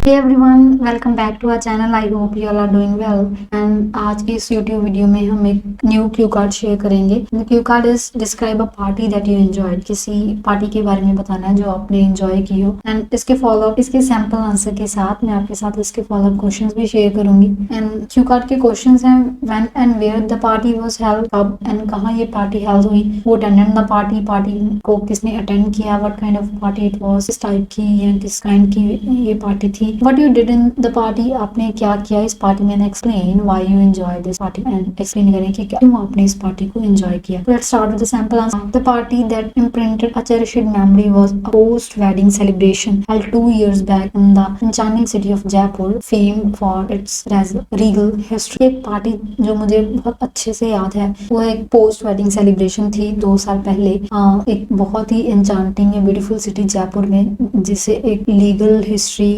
Hey everyone, welcome back to our channel. I hope you all are doing well. And आज की इस YouTube video में हम एक न्यू क्यू कार्ड शेयर करेंगे. The Q card is describe a party that you enjoyed. किसी party के बारे में बताना है जो आपने एंजॉय की हो. एंड इसके सैंपल आंसर के साथ मैं आपके साथ इसके फॉलो अप क्वेश्चंस भी शेयर करूंगी. एंड क्यू कार्ड के क्वेश्चंस हैं when and where the party was held, कब एंड कहाँ ये पार्टी हेल्ड हुई, who attended the party, party को किसने अटेंड किया, what kind of party it was, किस टाइप की या किस काइंड की ये पार्टी थी, what you did in the party, आपने क्या किया इस पार्टी में, explain why you enjoy this party and explain करें कि क्यों आपने इस पार्टी को एंजॉय किया. Let's start with the sample answer. The party that imprinted a cherished memory was a post-wedding celebration held 2 years back in the enchanting city of Jaipur, famed for its regal history. एक party जो मुझे बहुत अच्छे से याद है वो एक पोस्ट वेडिंग सेलिब्रेशन थी 2 साल पहले एक बहुत ही एंचांटिंग ब्यूटीफुल सिटी जयपुर में, जिसे एक लीगल हिस्ट्री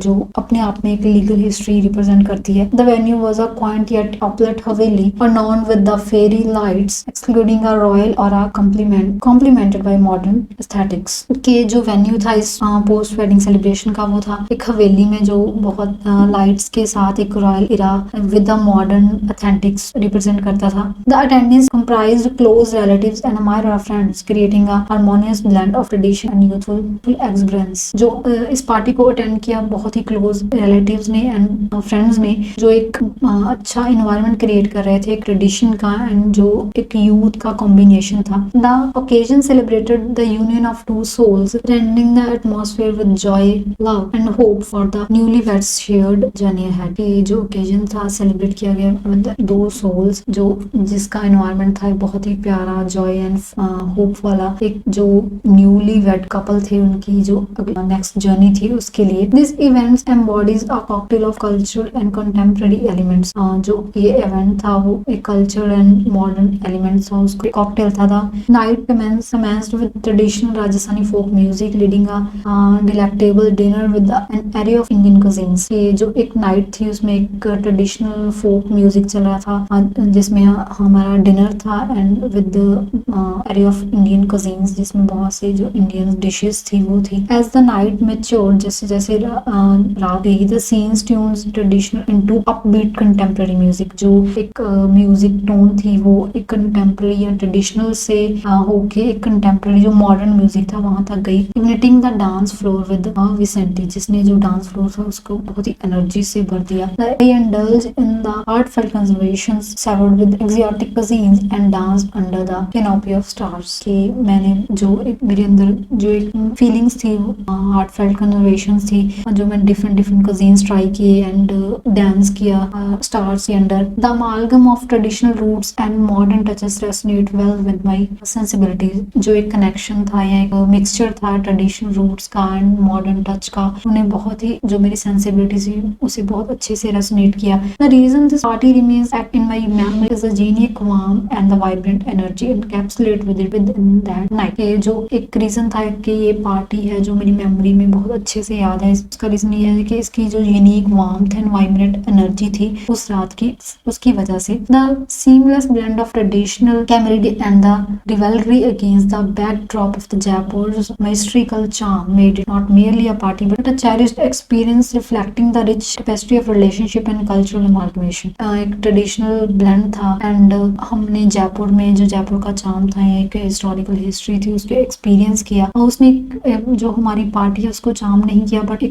जो अपने आप में एक लीगल हिस्ट्री रिप्रेजेंट करती है. The venue was a quaint yet opulent haveli adorned with the fairy lights excluding a royal or a complemented by modern aesthetics. के जो वेन्यू था इस पोस्ट वेडिंग सेलिब्रेशन का वो था एक हवेली में जो बहुत लाइट्स के साथ एक royal era with the modern aesthetics represent करता था. The attendance comprised close relatives and a myriad of friends creating a harmonious blend of tradition and youthful exuberance. जो इस पार्टी को अटेंड किया बहुत ही क्लोज रिलेटिव्स ने एंड फ्रेंड्स ने, जो एक अच्छा इन्वायरमेंट क्रिएट कर रहे थे एक ट्रेडिशन का एंड जो एक यूथ का कॉम्बिनेशन था. The occasion celebrated the union of two souls rending the atmosphere with joy, love and hope for the newly weds shared journey ahead. ये जो ओकेजन था सेलिब्रेट किया गया विद दो सोल्स, जो जिसका इन्वायरमेंट था बहुत ही प्यारा जॉय एंड होप वाला, एक जो न्यूली वेड कपल थे उनकी जो नेक्स्ट जर्नी थी उसके लिए. This events embodies a cocktail of cultural and contemporary elements. जो ये इवेंट था वो एक कल्चरल एंड मॉडर्न एलिमेंट्स था, उसको कॉकटेल था. Night commenced with traditional Rajasthani folk music leading a delectable dinner with an array of Indian cuisines. ये जो एक नाइट थी उसमें एक ट्रेडिशनल फोक म्यूजिक चल रहा था जिसमें हमारा डिनर था and with array of Indian cuisines जिसमें बहुत से जो इंडियन डिशेस थी वो थी. As the night matured, जैसे जैसे रात गई, the scenes tunes traditional into upbeat contemporary music. जो एक म्यूजिक टोन थी वो एक कंटेम्प्रेरी या ट्रेडिशनल से होके एक कंटेम्प्रेरी जो मॉडर्न म्यूजिक था वहां तक गई. Uniting the dance floor with Vicente, जिसने जो डांस फ्लोर था उसको बहुत ही एनर्जी से भर दिया. They indulged in the heartfelt conversations savored with exotic cuisines and danced under the canopy of stars. कि मैंने जो एक मेरे अंदर जो एक फीलिंग्स थी हार्टफेल्ट कन्वर्सेशंस थी जो मैं डिफरेंट cuisines ट्राई किए एंड डांस किया स्टार्स के under. The amalgam of traditional roots and modern touches resonate well with my sensibilities. जो एक कनेक्शन था या एक मिक्सचर था ट्रेडिशनल रूट्स का एंड मॉडर्न टच का, उन्हें बहुत ही जो मेरी सेंसिबिलिटीज थी उसे बहुत अच्छे से रेसोनेट किया. The reason this party remains etched in my memory is the genuine warm and the vibrant energy encapsulate with it in that night. ये जो एक रीजन था कि ये पार्टी है जो मेरी मेमोरी में बहुत अच्छे से याद है, इसका रीजन ये है कि इसकी जो unique warmth and vibrant energy थी उस रात की, उसकी वजह से. The seamless blend of traditional camaraderie and the rivalry against the backdrop of the Jaipur's mystical charm made it not merely a party but a cherished experience reflecting the rich tapestry of relationship and cultural amalgamation. एक traditional blend था and हमने जयपुर में जो जयपुर का charm था एक historical history थी उसको एक्सपीरियंस किया. उसने जो हमारी पार्टी है उसको चार्म नहीं किया बट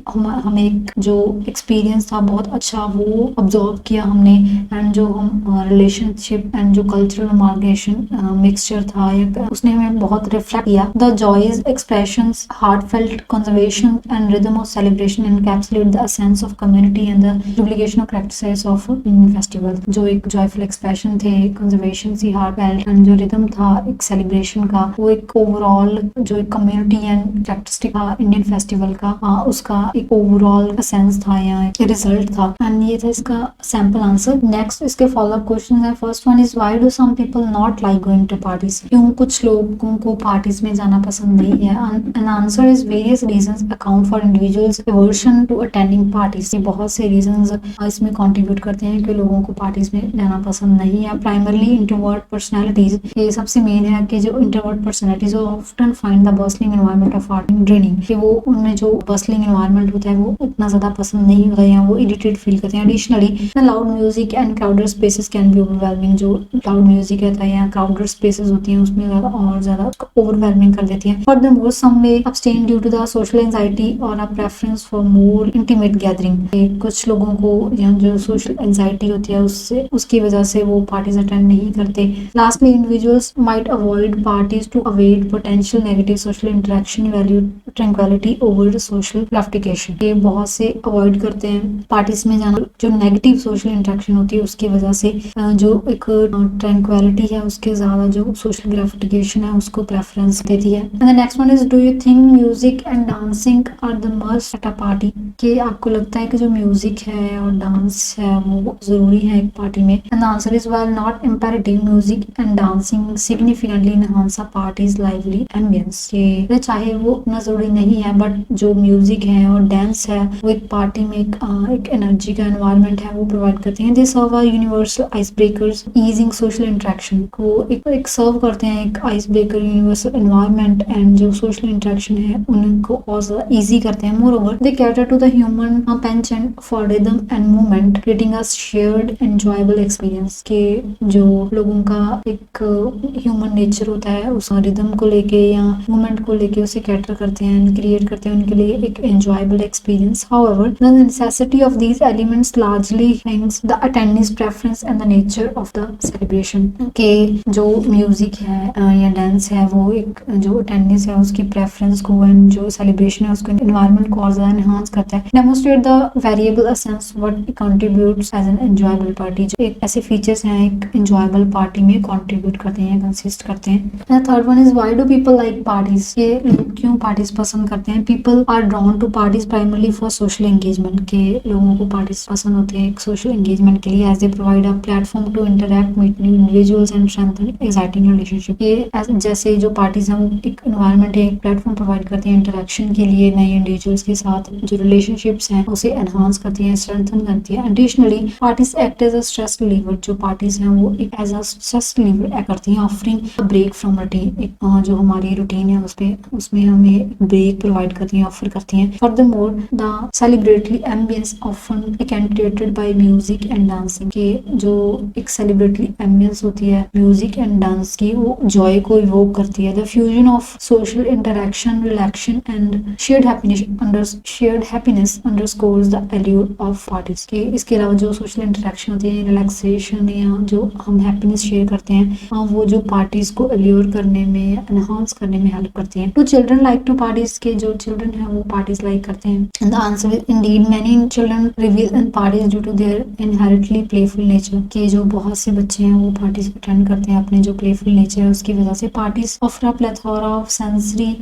हमें एक जो एक्सपीरियंस था बहुत अच्छा वो ऑब्जर्व किया हमने एंड जो हम रिलेशनशिप एंड जो कल्चरल अमालगेशन मिक्सचर था उसने हमें बहुत रिफ्लेक्ट किया. The joys expressions heartfelt conservation and rhythm of celebration encapsulate the sense of community and the duplication of practices of festival. जो एक जॉयफुल एक्सप्रेशन थे, कंजर्वेशन थी हार्टफेल्ट एंड जो रिदम था एक सेलिब्रेशन का, वो एक ओवरऑल जो एक कम्युनिटी एंड प्रैक्टिस था इंडियन फेस्टिवल का उसका एक ओवरऑल सेंस था या एक रिजल्ट था. एंड ये था इसका सैंपल आंसर. नेक्स्ट इसके फॉलो अप क्वेश्चन है. First one is why do some people not like going to parties. क्यों कुछ लोगों को पार्टीज में जाना पसंद नहीं है. An answer is various reasons account for individuals aversion to attending parties. ये बहुत से रीजंस इसमें कंट्रीब्यूट करते हैं कि लोगों को पार्टीज में जाना पसंद नहीं है. प्राइमरली इंट्रोवर्ट पर्सनालिटीज, ये सबसे मेन है कि जो introvert personalities often find the bustling environment of party draining, कि वो उनमें जो बस्लिंग एनवायरनमेंट होता है वो उतना ज्यादा पसंद नहीं होता या वो इरिटेट फील करते हैं। Additionally loud music and crowded spaces can be overwhelming. जो लाउड म्यूजिक रहता है या क्राउडेड स्पेसेस होती हैं उसमें ज्यादा और ज्यादा ओवरवेलमिंग कर देती है। Furthermore some may abstain due to the social anxiety और a preference for more intimate gathering. कुछ लोगों को या जो सोशल एंजाइटी होती है उससे उसकी वजह से वो पार्टीज अटेंड नहीं करते। Lastly individuals might avoid parties to avoid potential negative social interaction, value tranquility over social gratification. ये बहुत से अवॉइड करते हैं पार्टीज में जाना जो नेगेटिव सोशल इंटरेक्शन होती है उसकी वजह से, जो एक ट्रैंक्विलिटी है उसके ज्यादा जो सोशल ग्राटिफिकेशन है उसको प्रेफरेंस देती है। And the next one is, do you think music and dancing are the must at a party? कि आपको लगता है कि जो म्यूजिक है और डांस है वो जरूरी है एक पार्टी में? And the answer is, while not imperative, music and dancing significantly enhance a parties lively ambience. कि चाहे वो उतना जरूरी नहीं है बट जो म्यूजिक है और डांस है वो एक पार्टी में एक एनर्जी का एनवायरनमेंट है वो प्रोवाइड करते हैं। They serve a universal ice breakers easing social interaction. को एक सर्व करते हैं एक ice breaker universal environment and जो सोशल इंटरेक्शन है उनको और ज्यादा ईजी करते हैं। More they cater to the human penchant for rhythm and movement, creating a shared enjoyable experience. के जो लोगों का एक ह्यूमन नेचर होता है उस रिदम को लेके या मूवमेंट को लेके उसे कैटर करते हैं, क्रिएट करते हैं उनके लिए एक enjoyable experience. However the necessity of these elements largely Hanks the attendance preference and the nature of the celebration. के जो म्यूजिक है या डांस है वो एक जो अटेंडेंस है उसकी प्रेफरेंस को एंड जो सेलिब्रेशन है उसको एनवायरनमेंट को और ज्यादा एनहांस करता है। Demonstrate the variable essence what contributes as an enjoyable party. जो एक ऐसे फीचर्स हैं एक एंजॉयबल पार्टी में कंट्रीब्यूट करते हैं, कंसिस्ट करते हैं। Third one is, why do people like parties? ये लोग क्यों पार्टीज पसंद करते हैं? People are drawn to parties primarily for social engagement. के लोगों को पार्टीज पसंद होते हैं एक सोशल एंगेजमेंट के लिए, as they provide a platform to interact, meet new individuals and strengthen exciting relationship. ये जैसे जो पार्टीज हैं वो एक एनवायरनमेंट है, एक प्लेटफॉर्म प्रोवाइड करती है इंटरेक्शन के लिए नए इंडिविजुअल्स के साथ, जो रिलेशनशिप्स हैं उसे एनहांस करती है, स्ट्रेंथन करती है। Additionally parties act as a stress reliever. जो पार्टीज हैं वो एक as a stress reliever act करती हैं, offering a break from routine. जो हमारी रूटीन है उसमें हमें ब्रेक प्रोवाइड करती हैं, ऑफर करती हैं। Furthermore the celebratory ambience often accentuated by music and dancing. के जो एक सेलिब्रेटरी एम्बियंस होती है म्यूजिक एंड डांस की वो जॉय को इवोक करती है। The fusion of social interaction, रिलैक्शन and shared happiness underscores the allure of parties. के इसके अलावा जो सोशल इंटरेक्शन होती है, रिलैक्सेशन या जो हम हैप्पीनेस शेयर करते हैं वो जो पार्टीज को एल्यूर करने में एनहांस करने में हेल्प करती हैं। Do children like to parties. के जो चिल्ड्रन है वो पार्टीज लाइक करते हैं। And the answer is, indeed many children reveal in parties due to their inherently playful nature. के जो बहुत से बच्चे हैं वो पार्टीज अटेंड करते हैं अपने जो प्लेफुल नेचर है उसकी वजह से। Parties offer a plethora of sensory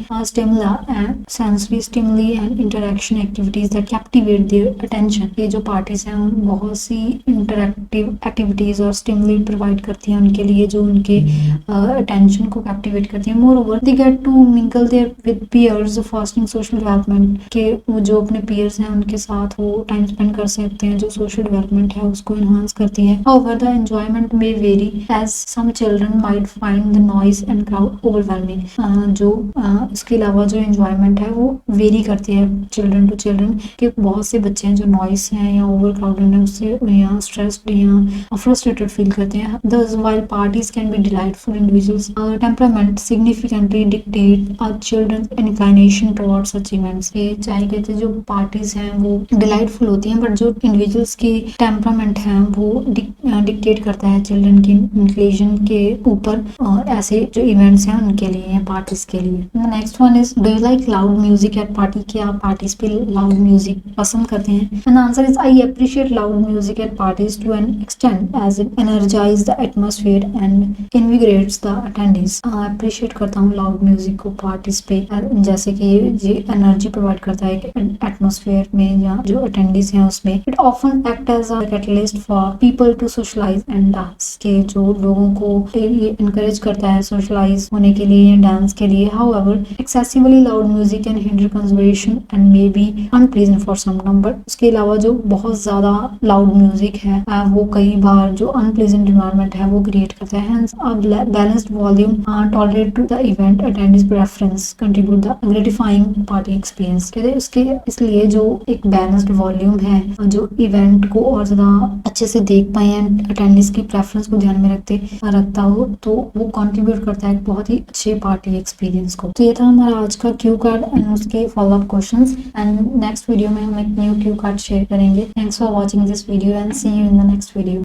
stimuli and interaction activities that captivate their attention. ये जो पार्टीज हैं बहुत सी इंटरेक्टिव एक्टिविटीज और स्टिमुली प्रोवाइड करती हैं उनके लिए जो उनके अटेंशन को कैप्टिवेट करती है। Moreover they get to mingle there with peers, fasting social development. के वो जो अपने पीयर्स हैं उनके साथ वो टाइम स्पेंड कर सकते हैं, जो सोशल डेवलपमेंट है उसको एनहांस करती है। However the enjoyment may vary as some children might find the noise and crowd overwhelming. इसके अलावा जो एंजॉयमेंट है वो वेरी करती है चिल्ड्रन टू चिल्ड्रन। के बहुत से बच्चे हैं जो नॉइस हैं या ओवर क्राउडेड है उससे या स्ट्रेस्ड या फ्रस्ट्रेटेड फील करते हैं। Thus, while parties can be delightful, individuals' temperament significantly dictate a children's inclination towards such events। ये चाहे कहते जो पार्टीज हैं वो डिलाइटफुल होती हैं बट जो इंडिविजुअल्स की टेम्परामेंट है वो डिक्टेट करता है चिल्ड्रन की इंक्लिनेशन के ऊपर ऐसे जो इवेंट्स हैं उनके लिए या पार्टीज के लिए। Next one is, do you like loud music at party? क्या आप पार्टीज पे लाउड म्यूजिक पसंद करते हैं? And answer is, I appreciate loud music at parties to an extent as it energize the atmosphere and invigorates the attendance. Appreciate करता हूँ loud music को parties पे, जैसे कि ये एनर्जी प्रोवाइड करता है एटमॉस्फेयर में या जो अटेंडेंस है उसमें। It often act as a catalyst for people to socialise and dance. के जो लोगों को ये इनकरेज करता है सोशलाइज होने के लिए या डांस के लिए। However excessively loud music can hinder conservation and may be unpleasant for some number. उसके अलावा जो बहुत ज्यादा लाउड म्यूजिक है वो कई बार जो अनप्लीजेंट एनवायरनमेंट है वो क्रिएट करता है। Hence, a balanced volume tolerate to the event attendance preference contribute the gratifying party experience। कहते उसके इसलिए जो एक बैलेंस्ड वॉल्यूम है, जो इवेंट को और ज़्यादा अच्छे से देख पाए एंड अटेंडेंस की प्रेफरेंस को ध्यान में रखता हो, तो वो कंट्रीब्यूट करता है एक बहुत ही अच्छे पार्टी एक्सपीरियंस को। तो ये था हमारा आज का क्यू कार्ड एंड उसके follow up questions, and next video में हम एक न्यू क्यू कार्ड शेयर करेंगे। Thanks for watching this video and see you in the next video.